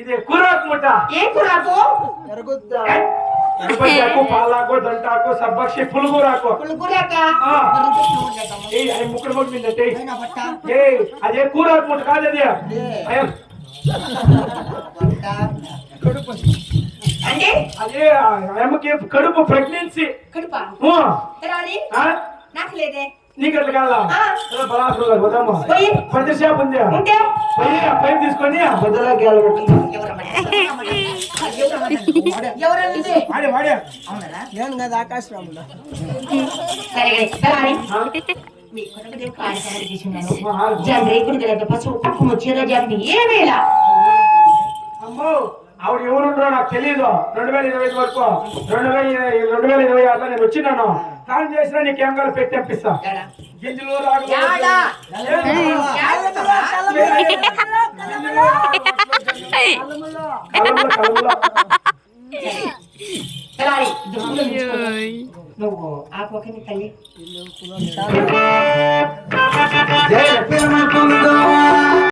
ఇది కూరాకు ముట్ట. ఏ కూరాకు? ఎరగొద్దాకు, పాలాకు, దంటాకు, సబ్బక్షి, పులుగురాకు. ముక్కడు కొట్టిందంటే అదే కూరాకు ముట్ట కాదు. అది అంటే అదే ఆమెకి కడుపు ప్రెగ్నెన్సీ. కడుపా నాకు లేదే. నీకు ఎట్లా కాదా? బలాసులు పోదామా? పంచ షాప్ ఉంది, పైన తీసుకొని బద్దలాకి ఆకాశరాముడు పసుపు కుక్కుమ చీర జాతి ఏమేలా అమ్మో ఆవిడ ఎవరుంటారో నాకు తెలియదు. 2025 వరకు 2026 నేను వచ్చినాను. ప్లాన్ చేసినా నీకేం కాదు పెట్టి తెప్పిస్తా. గింజలు నువ్వు ఆపోకని తల్లి జయ